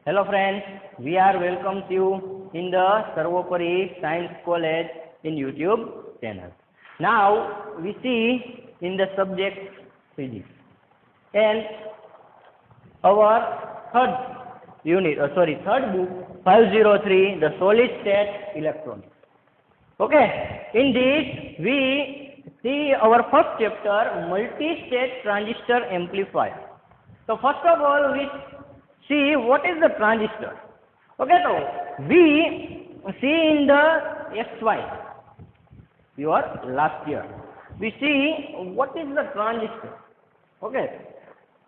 Hello friends, we are welcome to you in the Sarvopari Science College in YouTube channel. Now we see in the subject physics and our third book 503, the solid state electronics. Okay, in this we see our first chapter, multi-state transistor amplifier. So first of all we see what is the transistor. Okay, so we see in the XY, your last year, we see what is the transistor. Okay,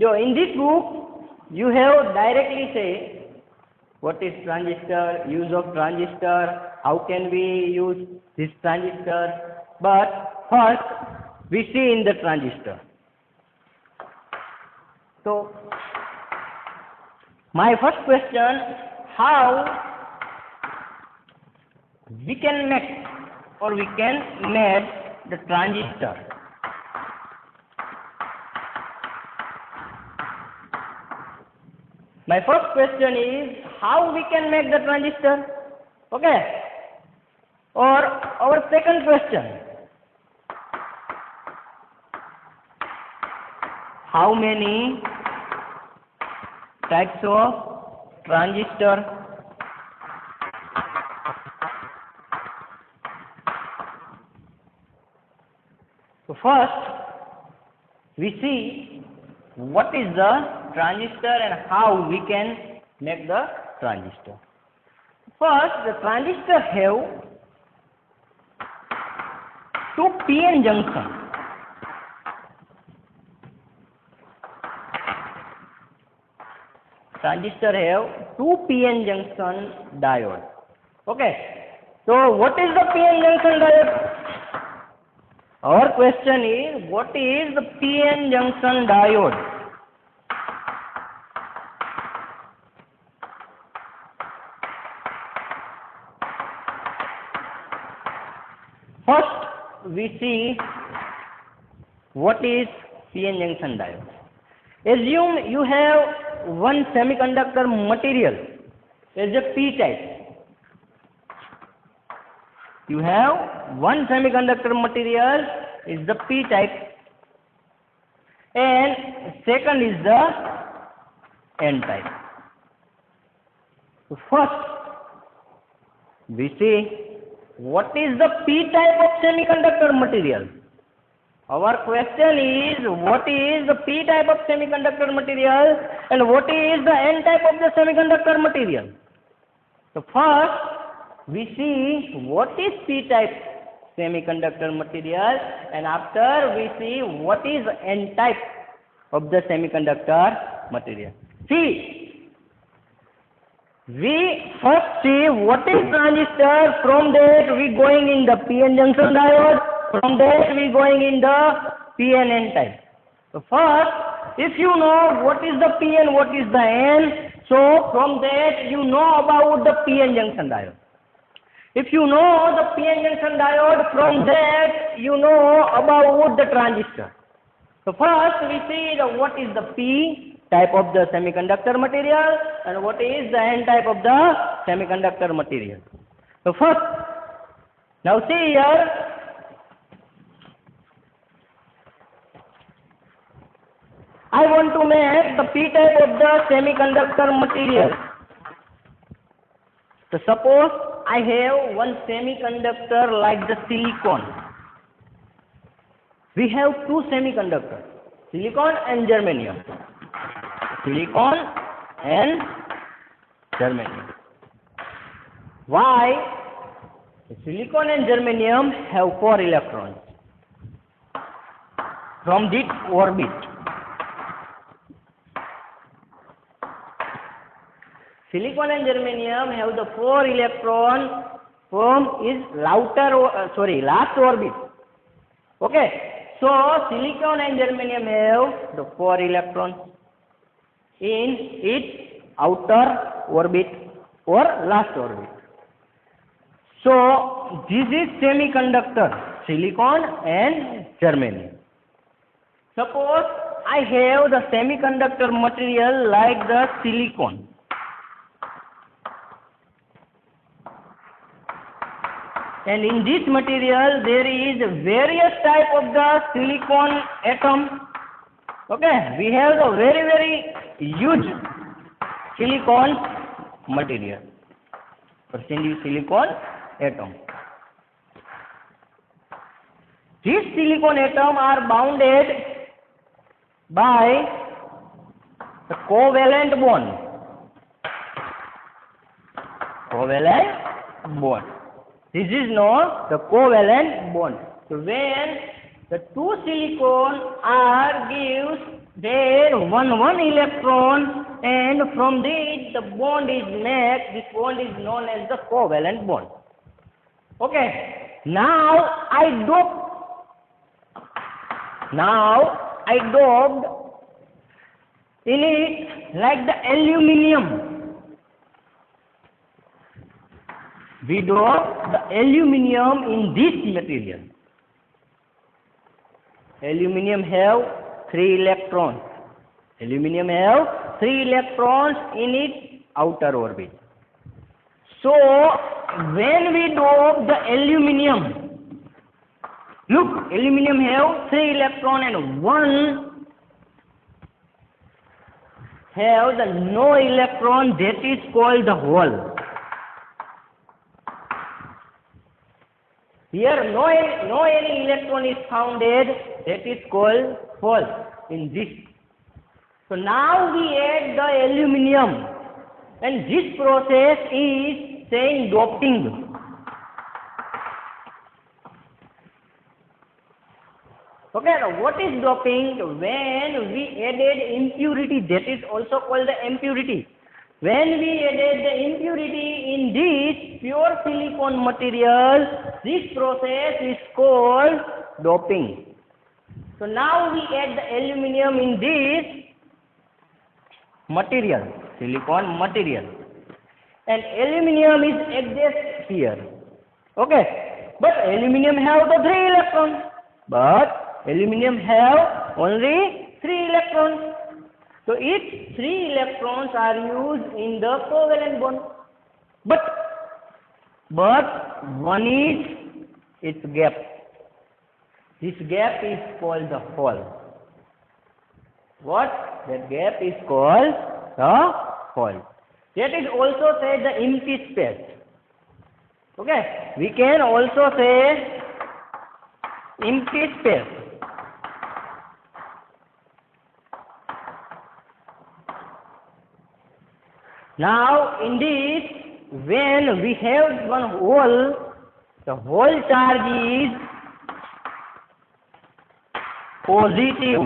so in this book you have directly say what is transistor, use of transistor, how can we use this transistor. But first we see in the transistor. So my first question, how we can make the transistor. My first question is how we can make the transistor. Okay. Or our second question, how many types of transistor. So first we see what is the transistor and how we can make the transistor. First, the transistor have two p-n junction. Transistor have two p-n junction diode. Okay. So what is the p-n junction diode? Our question is, what is the p-n junction diode? First we see what is p-n junction diode. Assume you have one semiconductor material as a p-type. You have one semiconductor material is the p-type and second is the n-type. So first we see what is the p-type of semiconductor material. Our question is, what is the p-type of semiconductor material and what is the n-type of the semiconductor material? So first we see what is p-type semiconductor material and after we see what is n-type of the semiconductor material. See, we first see what is transistor, from that we going in the p-n junction diode, from that we going in the p-n n-type. So first, if you know what is the p-n, what is the n, so from that you know about the p-n junction diode. If you know the p-n junction diode, from that you know about the transistor. So first we see what is the p-type of the semiconductor material and what is the n-type of the semiconductor material. So first, now see here, I want to make the p-type of the semiconductor material. So suppose I have one semiconductor like the silicon. We have two semiconductors, silicon and germanium. Silicon and germanium. Why? Silicon and germanium have 4 electrons from this orbit. Silicon and germanium have the 4 electron from its last orbit. Okay, so silicon and germanium have the 4 electrons in its outer orbit or last orbit. So this is semiconductor, silicon and germanium. Suppose I have the semiconductor material like the silicon. And in this material there is various type of the silicon atom. Okay, we have the very huge silicon material, percentage silicon atom. These silicon atom are bounded by the covalent bond. Covalent bond. This is known the covalent bond. So when the two silicon are gives their one electron, and from this the bond is made. This bond is known as the covalent bond. Okay. Now I doped in it like the aluminium. We doped the aluminium in this material. Aluminium have 3 electrons. Aluminium have 3 electrons in its outer orbit. So when we dope the aluminium, look, aluminium have 3 electrons and one have the no electron, that is called the hole. Here no any electron is founded, that is called hole in this. So now we add the aluminium, and this process is saying doping. Okay, now what is doping? When we added impurity, that is also called the impurity. When we added the impurity in this pure silicon material, this process is called doping. So now we add the aluminium in this material, silicon material, and aluminium is adjacent here. Okay, but aluminium have the 3 electrons, but aluminium have only 3 electrons. So each 3 electrons are used in the covalent bond, but one is its gap. This gap is called the hole. What? That gap is called the hole. That is also said the empty space. Okay, we can also say empty space. Now in this, when we have one hole, the whole charge is positive.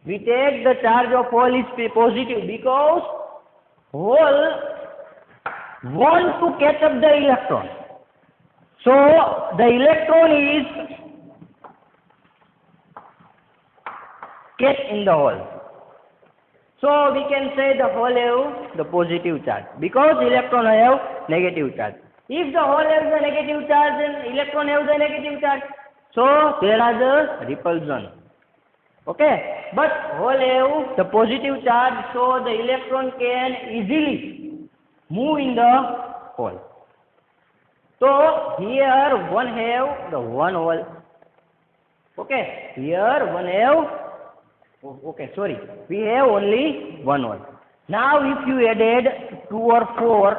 We take the charge of hole is positive because hole want to catch up the electron. So the electron is kept in the hole. So we can say the hole have the positive charge because electron have negative charge. If the hole has the negative charge, then electron have the negative charge. So there are the repulsion. Okay, but hole have the positive charge, so the electron can easily move in the hole. So here one have the one hole. Okay, here one have. Okay, sorry, we have only one hole. Now if you added 2 or 4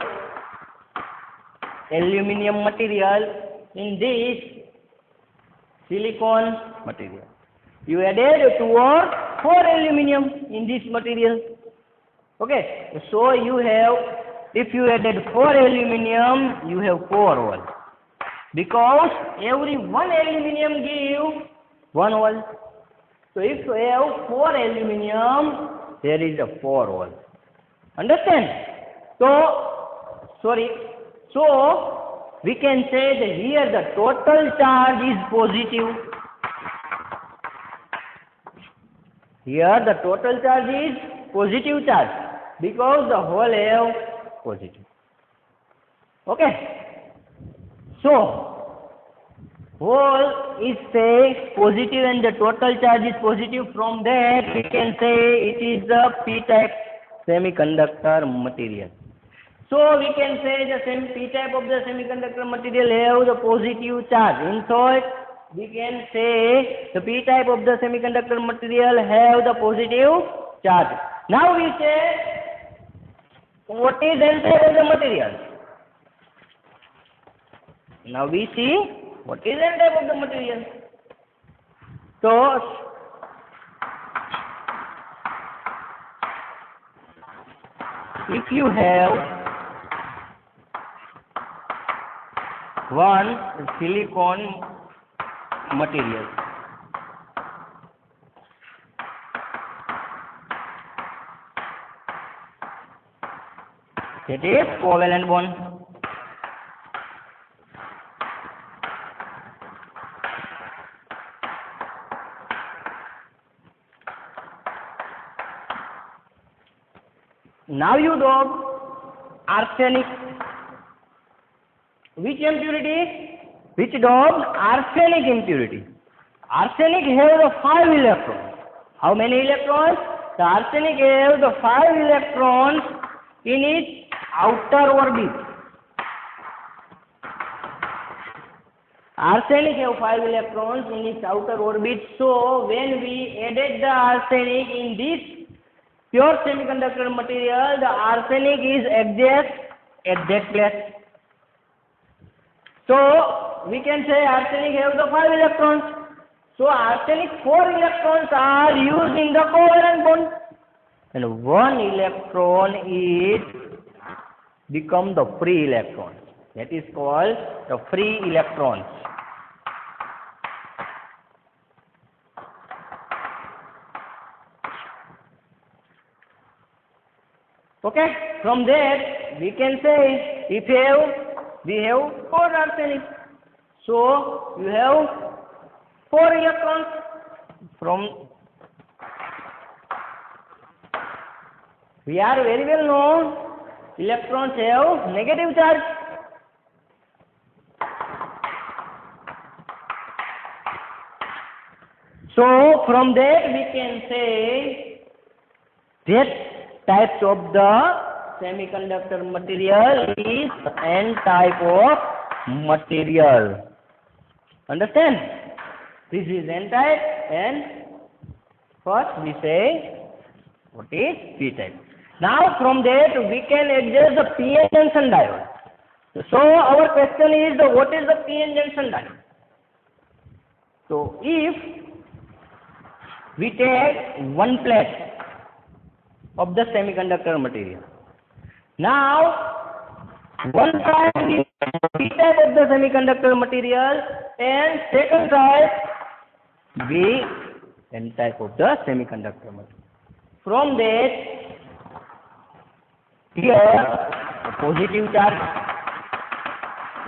aluminium material in this silicon material, you added 2 or 4 aluminium in this material. Okay, so you have, if you added 4 aluminium, you have 4 holes, because every 1 aluminium give 1 hole. So if you have 4 aluminium, there is a 4 hole. Understand? So we can say that here the total charge is positive. Here the total charge is positive charge because the whole have positive. Okay. So whole is say positive and the total charge is positive. From that we can say it is the p-type semiconductor material. So we can say the same p type of the semiconductor material have the positive charge. In short, we can say the p type of the semiconductor material have the positive charge. Now we say what is n type of the material. Now we see what is n type of the material. So if you have one silicon material, that is covalent bond. Now you dop arsenic. Which impurity? Which dop? Arsenic impurity. Arsenic have the 5 electrons. How many electrons? The arsenic have the 5 electrons in its outer orbit. Arsenic have 5 electrons in its outer orbit. So when we added the arsenic in this pure semiconductor material, the arsenic is adjust at that place. So we can say arsenic have the 5 electrons. So arsenic 4 electrons are used in the covalent bond, and 1 electron is become the free electron. That is called the free electrons. Okay, from that we can say if we have 4 arsenic, so you have 4 electrons. From we are very well known, electrons have negative charge. So from that we can say that types of the semiconductor material is n type of material. Understand? This is n type, and first we say what is p type. Now from that we can adjust the p-n junction diode. So our question is what is the p-n junction diode? So if we take one plate of the semiconductor material. Now, one side is p type of the semiconductor material, and second side be n type of the semiconductor material. From that, here the positive charge.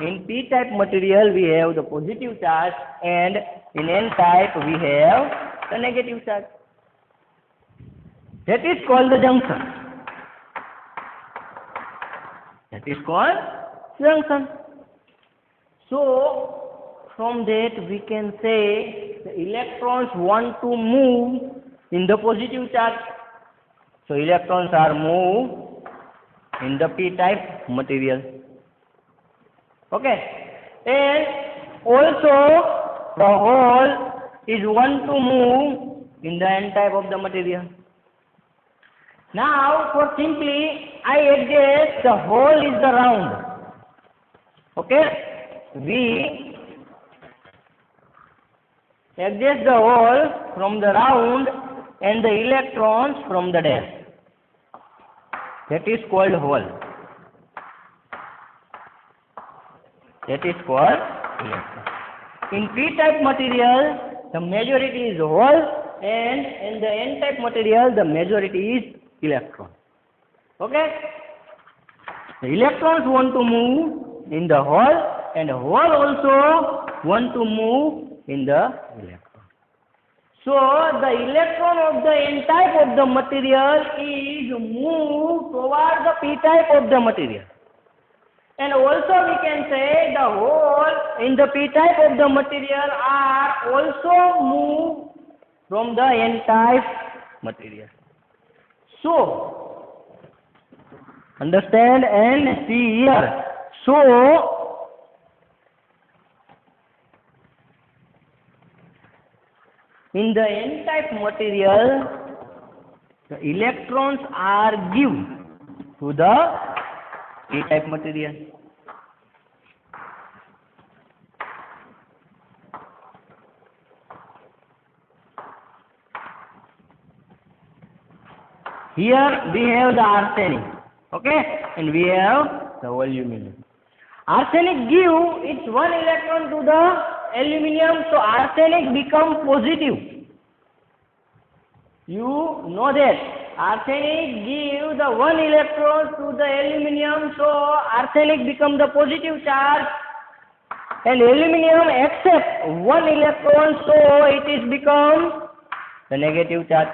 In p type material we have the positive charge, and in n type we have the negative charge. That is called the junction. That is called junction. So from that we can say the electrons want to move in the positive charge. So electrons are moved in the p-type material. Okay. And also the hole is want to move in the n-type of the material. Now, for simply, I adjust the hole is the round. Okay? We adjust the hole from the round and the electrons from the dash. That is called hole. That is called electron. In p-type material, the majority is hole, and in the n-type material, the majority is electron. Okay? The electrons want to move in the hole, and hole also want to move in the electron. So the electron of the n-type of the material is moved toward the p-type of the material. And also we can say the hole in the p-type of the material are also moved from the n-type material. So Understand and see here. So, in the N-type material, the electrons are given to the P-type material. Here we have the arsenic, okay, and we have the aluminum. Arsenic give its one electron to the aluminum, so arsenic become positive. You know that arsenic give the one electron to the aluminum, so arsenic become the positive charge, and aluminum accept one electron, so it is become the negative charge.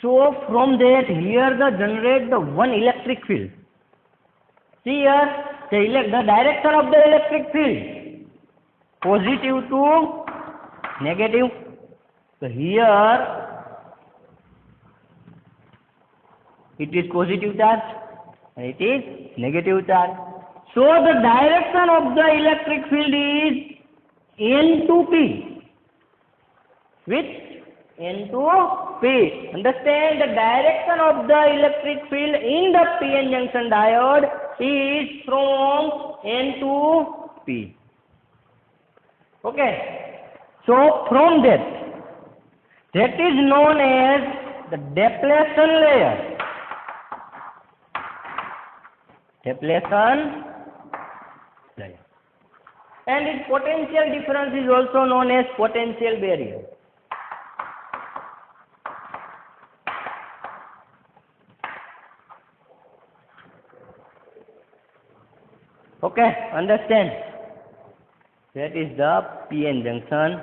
So from that, here the generate the one electric field. See here, the direction of the electric field, positive to negative. So here it is positive charge and it is negative charge. So the direction of the electric field is N to P. Which? N to P. Understand, the direction of the electric field in the PN junction diode is from N to P. Okay. So from that is known as the depletion layer. Depletion layer. And its potential difference is also known as potential barrier. Okay, understand? That is the PN junction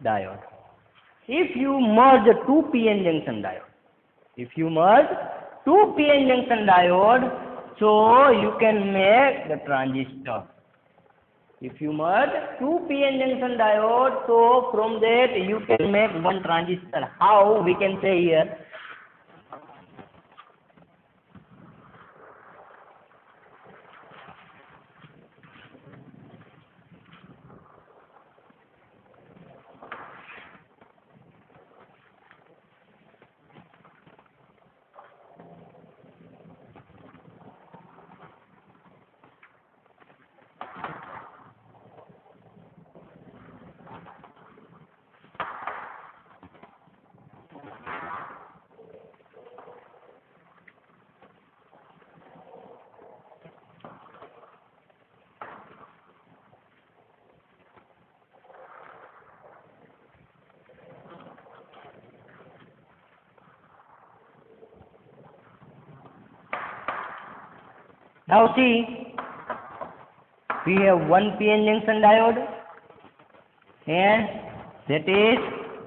diode. If you merge two PN junction diode, so you can make the transistor. If you merge two PN junction diode, so from that you can make one transistor. How? We can say here. Now see, we have one PN junction diode and that is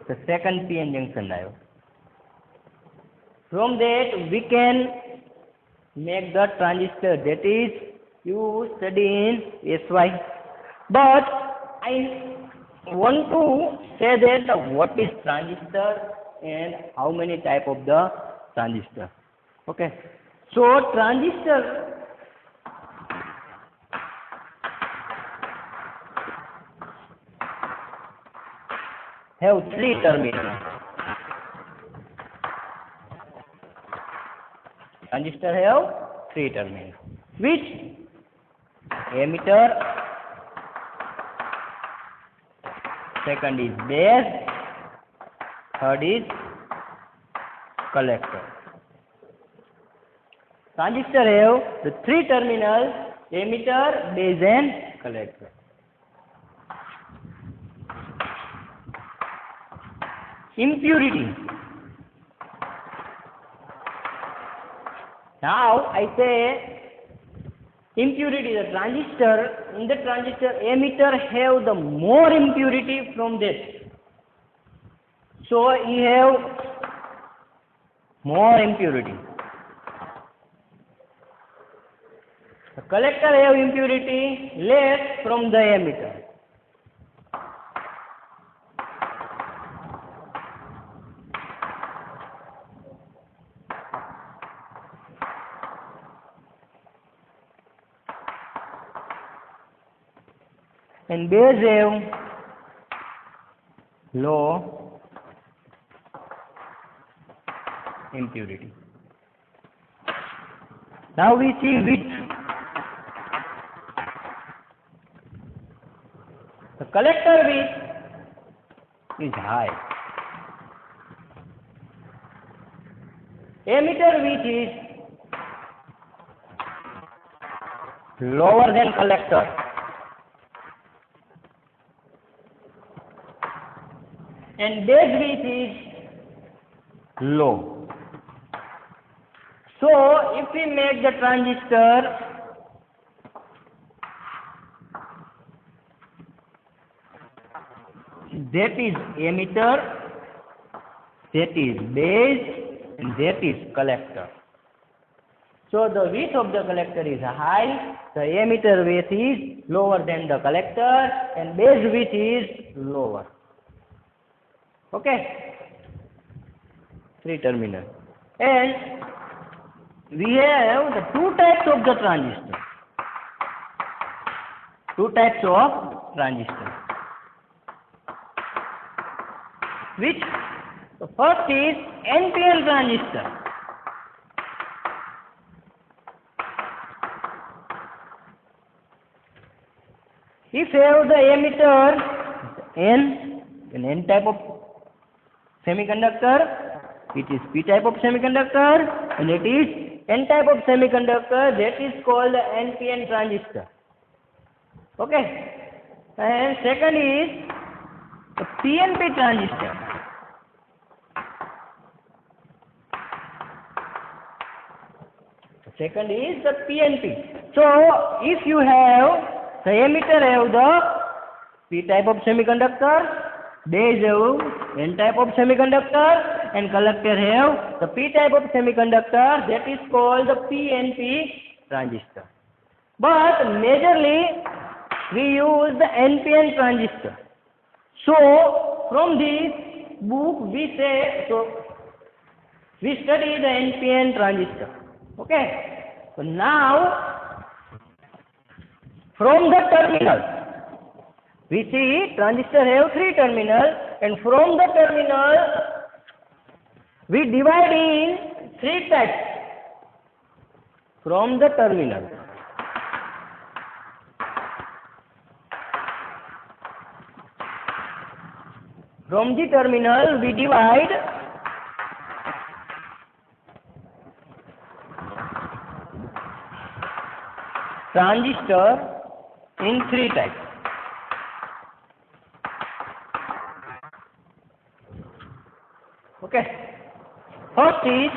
the second PN junction diode. From that we can make the transistor, that is you study in SY. But I want to say that what is transistor and how many type of the transistor. Okay. So transistor have three terminals. Transistor have three terminals. Which? Emitter, second is base, third is collector. Transistor have the three terminals: emitter, base and collector. Impurity. Now I say impurity, the transistor, in the transistor emitter have the more impurity from this. So you have more impurity. The collector have impurity less from the emitter. and base have low impurity. Now we see width. The collector width is high. Emitter width is lower than collector. And base width is low. So if we make the transistor that is emitter, that is base, and that is collector. So the width of the collector is high, the emitter width is lower than the collector, and base width is lower. Okay? 3 terminal. And we have the 2 types of the transistor. 2 types of transistor. Which the first is NPN transistor. If you have the emitter N type of semiconductor, it is P type of semiconductor, and it is N type of semiconductor, that is called the NPN transistor. Okay? And second is the PNP transistor. Second is the PNP. So if you have the emitter have the P type of semiconductor, base have N type of semiconductor, and collector have the P type of semiconductor, that is called the PNP transistor. But majorly we use the NPN transistor. So from this book we say, so we study the NPN transistor. Okay? So now from the terminal, we see transistor have 3 terminals, and from the terminal we divide in 3 types. From the terminal, we divide transistor in 3 types. Okay. First is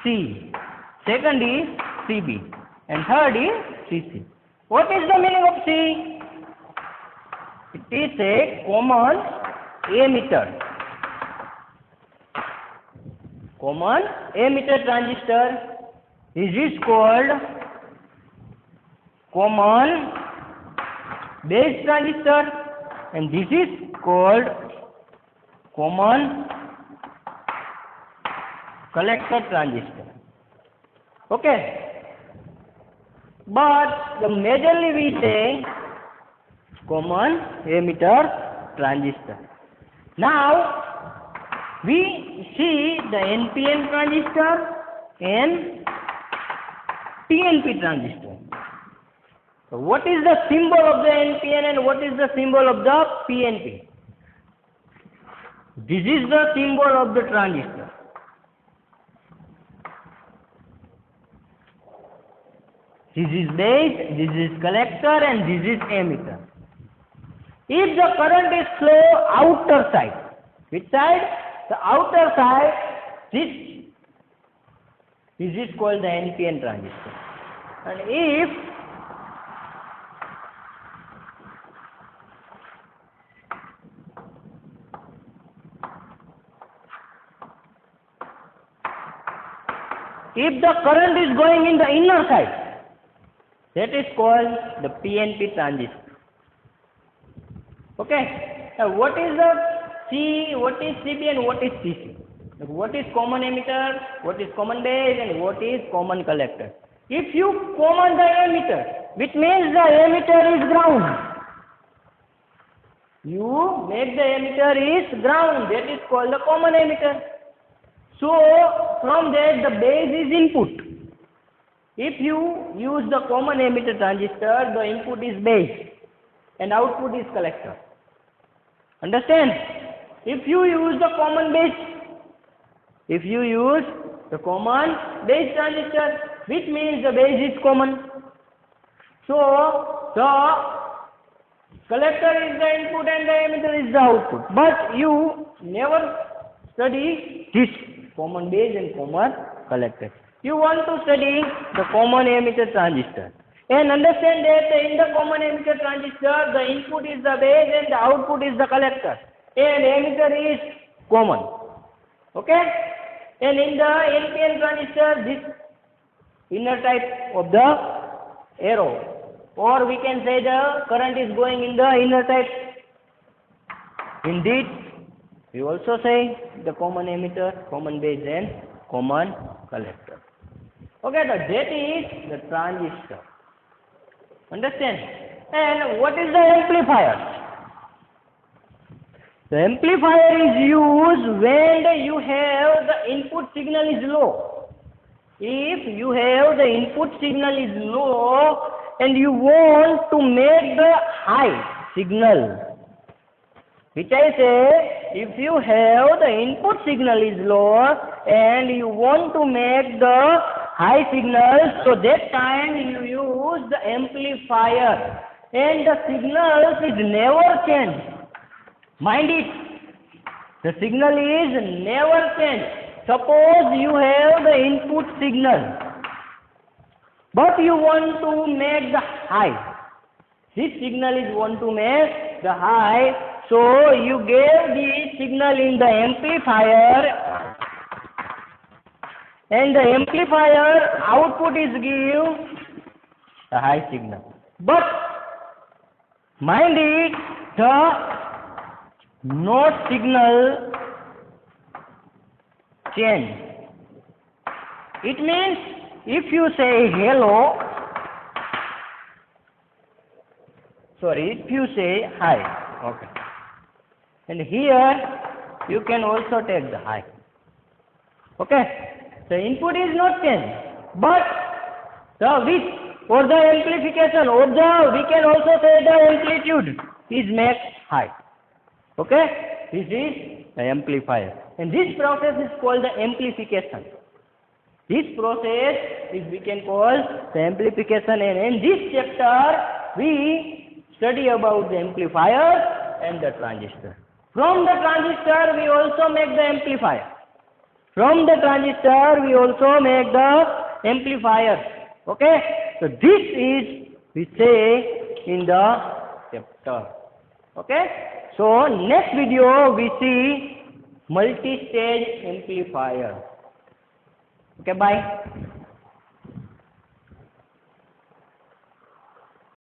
C, second is CB, and third is CC. What is the meaning of C? It is a common emitter. Common emitter transistor. This is called common base transistor, and this is called common collector transistor. Okay? But the majorly we say common emitter transistor. Now we see the NPN transistor and PNP transistor. So what is the symbol of the NPN and what is the symbol of the PNP? This is the symbol of the transistor. This is base, this is collector, and this is emitter. If the current is flow outer side, which side? The outer side, this is called the NPN transistor. And if the current is going in the inner side, that is called the PNP transistor. Okay? Now what is the C, what is CB, and what is CC? What is common emitter, what is common base, and what is common collector? If you common the emitter, which means the emitter is ground. You make the emitter is ground, that is called the common emitter. So from that the base is input. If you use the common emitter transistor, the input is base and output is collector. Understand? If you use the common base transistor, which means the base is common. So the collector is the input and the emitter is the output. But you never study this common base and common collector. You want to study the common emitter transistor. And understand that in the common emitter transistor, the input is the base and the output is the collector. And emitter is common. Okay? And in the NPN transistor, this inner type of the arrow. Or we can say the current is going in the inner type. Indeed, we also say the common emitter, common base and common collector. Okay, that is the transistor. Understand? And what is the amplifier? The amplifier is used when you have the input signal is low. If you have the input signal is low and you want to make the high signal, which I say, if you have the input signal is low and you want to make the high signal, so that time you use the amplifier and the signals is never changed. Mind it, the signal is never changed. Suppose you have the input signal, but you want to make the high. This signal is want to make the high, so you gave the signal in the amplifier, and the amplifier output is give the high signal. But mind it, the note signal change. It means if you say hello, if you say hi, okay, and here you can also take the high. Okay, the input is not changed, but the width or the amplification or the, we can also say the amplitude is made high. Okay, this is the amplifier, and this process is called the amplification. This process is we can call the amplification, and in this chapter we study about the amplifier and the transistor. From the transistor we also make the amplifier. From the transistor we also make the amplifier. Okay, so this is we say in the chapter. Okay, so next video we see multi-stage amplifier. Okay, bye.